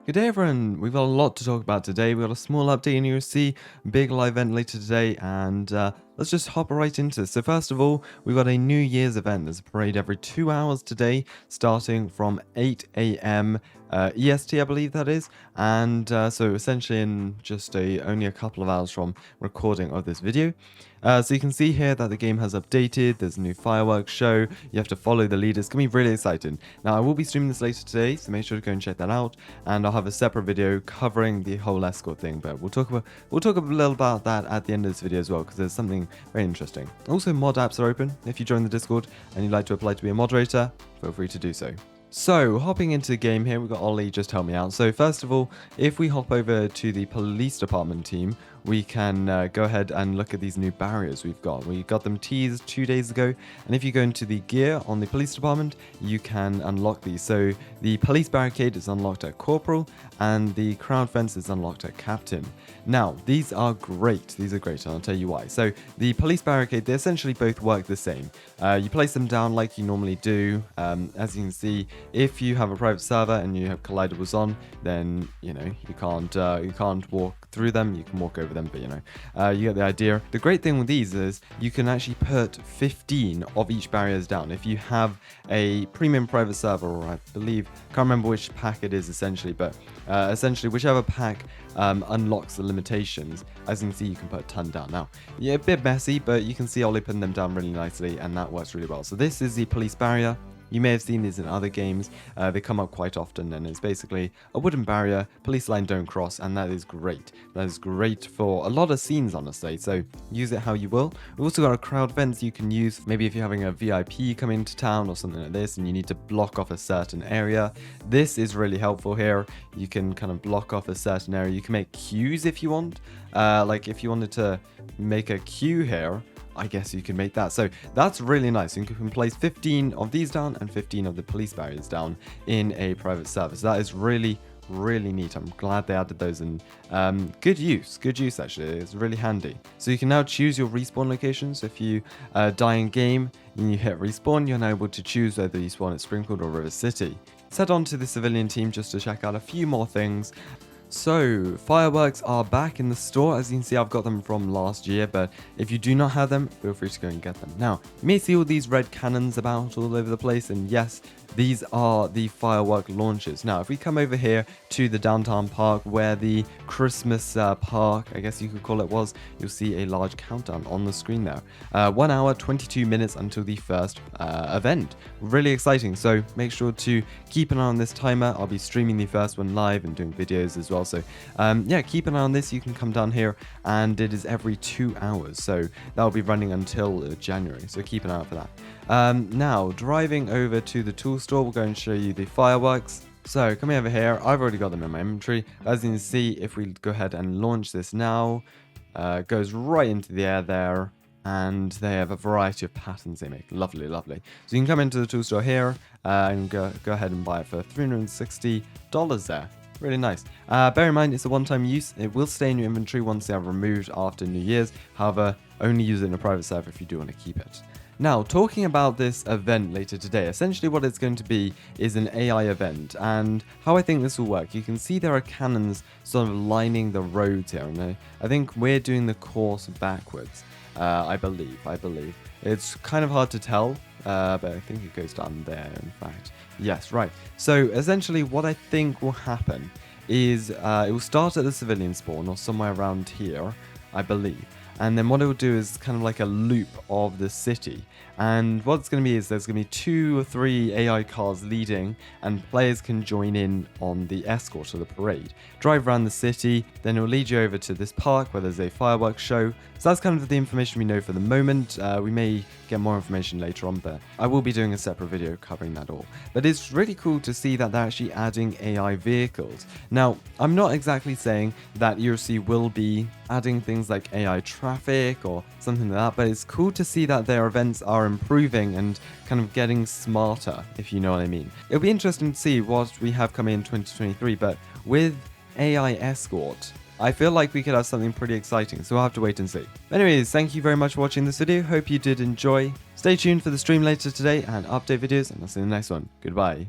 Good day everyone, we've got a lot to talk about today. We've got a small update in ERLC, big live event later today, and let's just hop right into this. So first of all, we've got a New Year's event. There's a parade every 2 hours today, starting from 8 a.m. EST, I believe that is, and so essentially in just only a couple of hours from recording of this video. So you can see here that the game has updated, there's a new fireworks show, you have to follow the leaders. It's going to be really exciting. Now I will be streaming this later today, so make sure to go and check that out, and I'll have a separate video covering the whole escort thing, but we'll talk a little about that at the end of this video as well, because there's something very interesting. Also, mod apps are open. If you join the Discord and you'd like to apply to be a moderator, feel free to do so. So, hopping into the game here, we've got Ollie just help me out. So, first of all, if we hop over to the police department team, we can go ahead and look at these new barriers we've got. We got them teased 2 days ago, and if you go into the gear on the police department, you can unlock these. So, the police barricade is unlocked at corporal, and the crowd fence is unlocked at captain. Now, these are great. These are great, and I'll tell you why. So, the police barricade, they essentially both work the same. You place them down like you normally do. As you can see, if you have a private server and you have collidables on, then you can't walk through them. You can walk over them, but you get the idea. The great thing with these is you can actually put 15 of each barriers down. If you have a premium private server, or I believe, can't remember which pack it is essentially, but essentially whichever pack unlocks the limitations. As you can see, you can put a ton down. Now, yeah, a bit messy, but you can see Ollie putting them down really nicely, and that works really well. So this is the police barrier. You may have seen these in other games. They come up quite often, and it's basically a wooden barrier, police line don't cross, and that is great. That is great for a lot of scenes, honestly, so use it how you will. We've also got a crowd fence you can use, maybe if you're having a VIP come into town or something like this, and you need to block off a certain area. This is really helpful here. You can kind of block off a certain area. You can make queues if you want. Like if you wanted to make a queue here, I guess you can make that. So that's really nice. You can place 15 of these down and 15 of the police barriers down in a private server. So that is really neat. I'm glad they added those in. Good use actually. It's really handy. So you can now choose your respawn locations. If you die in game and you hit respawn, you're now able to choose whether you spawn at Springfield or River City. Let's head on to the civilian team just to check out a few more things. So, fireworks are back in the store. As you can see, I've got them from last year, but if you do not have them, feel free to go and get them. Now, you may see all these red cannons about all over the place, and yes, these are the firework launchers. Now, if we come over here to the downtown park where the Christmas park, I guess you could call it, was, you'll see a large countdown on the screen there. 1 hour, 22 minutes until the first event. Really exciting, so make sure to keep an eye on this timer. I'll be streaming the first one live and doing videos as well. So yeah, keep an eye on this. You can come down here, and it is every 2 hours, so that'll be running until January, so keep an eye out for that. Now, driving over to the tool store, we'll go and show you the fireworks. So coming over here, I've already got them in my inventory. As you can see, if we go ahead and launch this now, it goes right into the air there, and they have a variety of patterns they make. Lovely. So you can come into the tool store here and go ahead and buy it for $360 there. Really nice. Bear in mind, it's a one-time use. It will stay in your inventory once they are removed after New Year's. However, only use it in a private server if you do want to keep it. Now, talking about this event later today, essentially what it's going to be is an AI event, and how I think this will work. You can see there are cannons sort of lining the roads here, and I think we're doing the course backwards. I believe. It's kind of hard to tell, but I think it goes down there, in fact. Yes, right. So essentially what I think will happen is it will start at the civilian spawn or somewhere around here, I believe. And then what it will do is kind of like a loop of the city. And what it's going to be is there's going to be 2 or 3 AI cars leading, and players can join in on the escort or the parade. Drive around the city, then it will lead you over to this park where there's a fireworks show. So that's kind of the information we know for the moment. We may get more information later on, but I will be doing a separate video covering that all. But it's really cool to see that they're actually adding AI vehicles. Now, I'm not exactly saying that ERLC will be adding things like AI traffic or something like that, but it's cool to see that their events are improving and kind of getting smarter, if you know what I mean. It'll be interesting to see what we have coming in 2023, but with AI escort, I feel like we could have something pretty exciting, so we'll have to wait and see. Anyways, thank you very much for watching this video. Hope you did enjoy. Stay tuned for the stream later today and update videos, and I'll see you in the next one. Goodbye.